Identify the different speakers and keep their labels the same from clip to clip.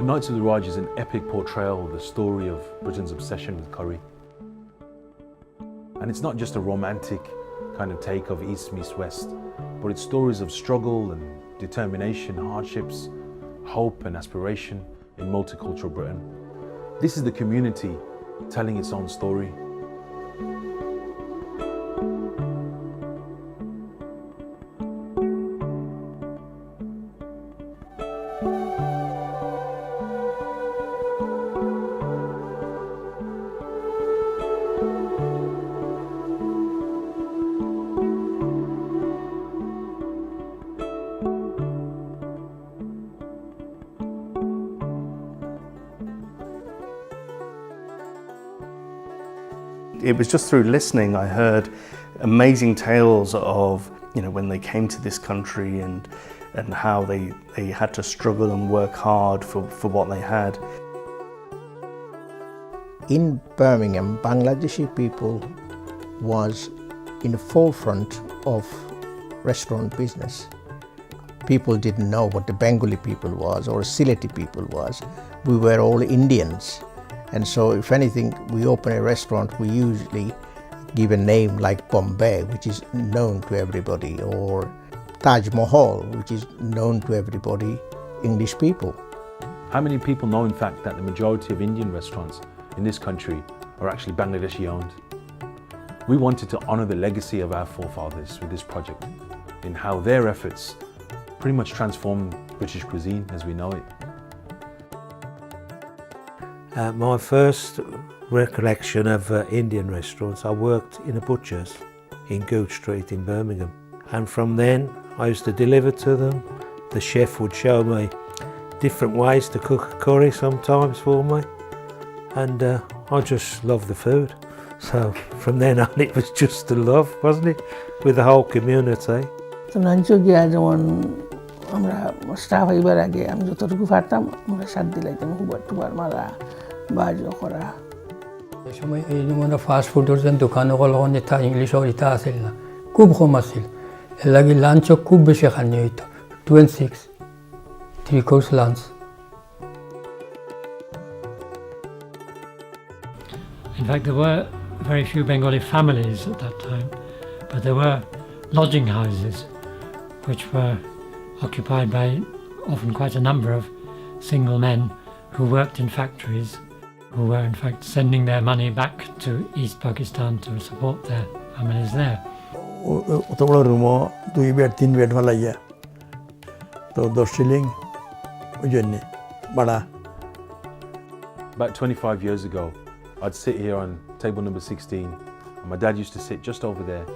Speaker 1: Nights of the Raj is an epic portrayal of the story of Britain's obsession with curry. And it's not just a romantic kind of take of East meets West, but it's stories of struggle and determination, hardships, hope and aspiration in multicultural Britain. This is the community telling its own story.
Speaker 2: It was just through listening I heard amazing tales of, when they came to this country and how they had to struggle and work hard for what they had.
Speaker 3: In Birmingham, Bangladeshi people was in the forefront of restaurant business. People didn't know what the Bengali people was or Sylheti people was. We were all Indians. And so if anything, we open a restaurant, we usually give a name like Bombay, which is known to everybody, or Taj Mahal, which is known to everybody, English people.
Speaker 1: How many people know, in fact, that the majority of Indian restaurants in this country are actually Bangladeshi owned? We wanted to honour the legacy of our forefathers with this project, in how their efforts pretty much transformed British cuisine as we know it.
Speaker 4: My first recollection of Indian restaurants, I worked in a butcher's in Gould Street in Birmingham. And from then I used to deliver to them. The chef would show me different ways to cook a curry sometimes for me. And I just loved the food. So from then on it was just a love, wasn't it? With the whole community.
Speaker 5: আমরা staff হইবার আগে আমি যতটুকু পারতাম আমরা সাথ দিলাইতাম Huber টুবার মারা বাজো করা
Speaker 6: এই সময় এই মানে ফাস্ট ফুডের যে দোকান ওগুলো ইতা ইংলিশর ইতা আছিল না খুব কম আছিল এর লাগি লাঞ্চও খুব বেশি খানি হইতো 26 3 course lunch.
Speaker 7: In fact, there were very few Bengali families at that time, but there were lodging houses which were occupied by often quite a number of single men who worked in factories, who were in fact sending their money back to East Pakistan to support their families there.
Speaker 1: About 25 years ago, I'd sit here on table number 16 and my dad used to sit just over there.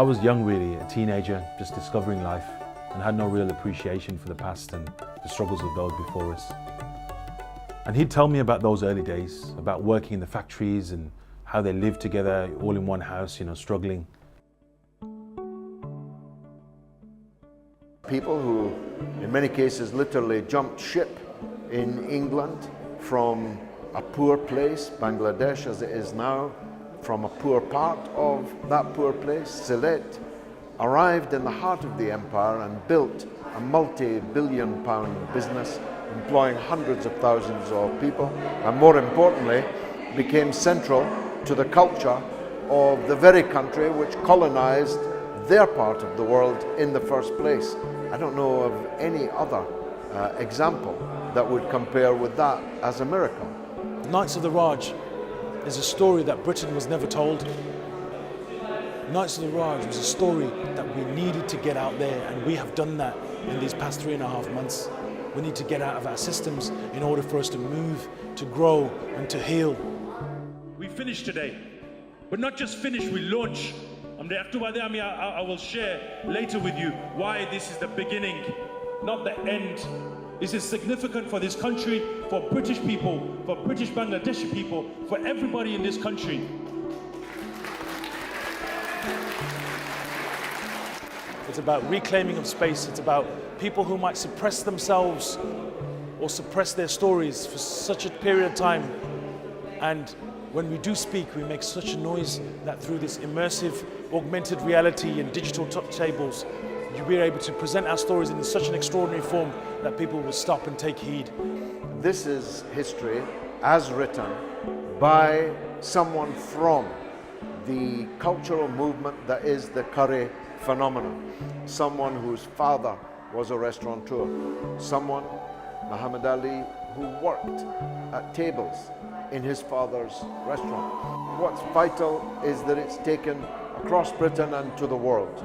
Speaker 1: I was young really, a teenager, just discovering life, and had no real appreciation for the past and the struggles of those before us. And he'd tell me about those early days, about working in the factories and how they lived together all in one house, struggling.
Speaker 8: People who, in many cases, literally jumped ship in England from a poor place, Bangladesh as it is now, from a poor part of that poor place, Sylhet, arrived in the heart of the empire and built a multi-billion-pound business, employing hundreds of thousands of people, and more importantly, became central to the culture of the very country which colonized their part of the world in the first place. I don't know of any other example that would compare with that as a miracle.
Speaker 9: Nights of the Raj is a story that Britain was never told. Nights of the Raj was a story that we needed to get out there, and we have done that in these past 3.5 months. We need to get out of our systems in order for us to move, to grow and to heal.
Speaker 10: We finished today, but not just finish, we launch. I will share later with you why this is the beginning, not the end. This is significant for this country, for British people, for British Bangladeshi people, for everybody in this country.
Speaker 9: It's about reclaiming of space. It's about people who might suppress themselves or suppress their stories for such a period of time. And when we do speak, we make such a noise that through this immersive, augmented reality and digital tables, you'll be able to present our stories in such an extraordinary form that people will stop and take heed.
Speaker 8: this is history as written by someone from the cultural movement that is the curry phenomenon. Someone whose father was a restaurateur. Someone, Muhammad Ali, who worked at tables in his father's restaurant. What's vital is that it's taken across Britain and to the world.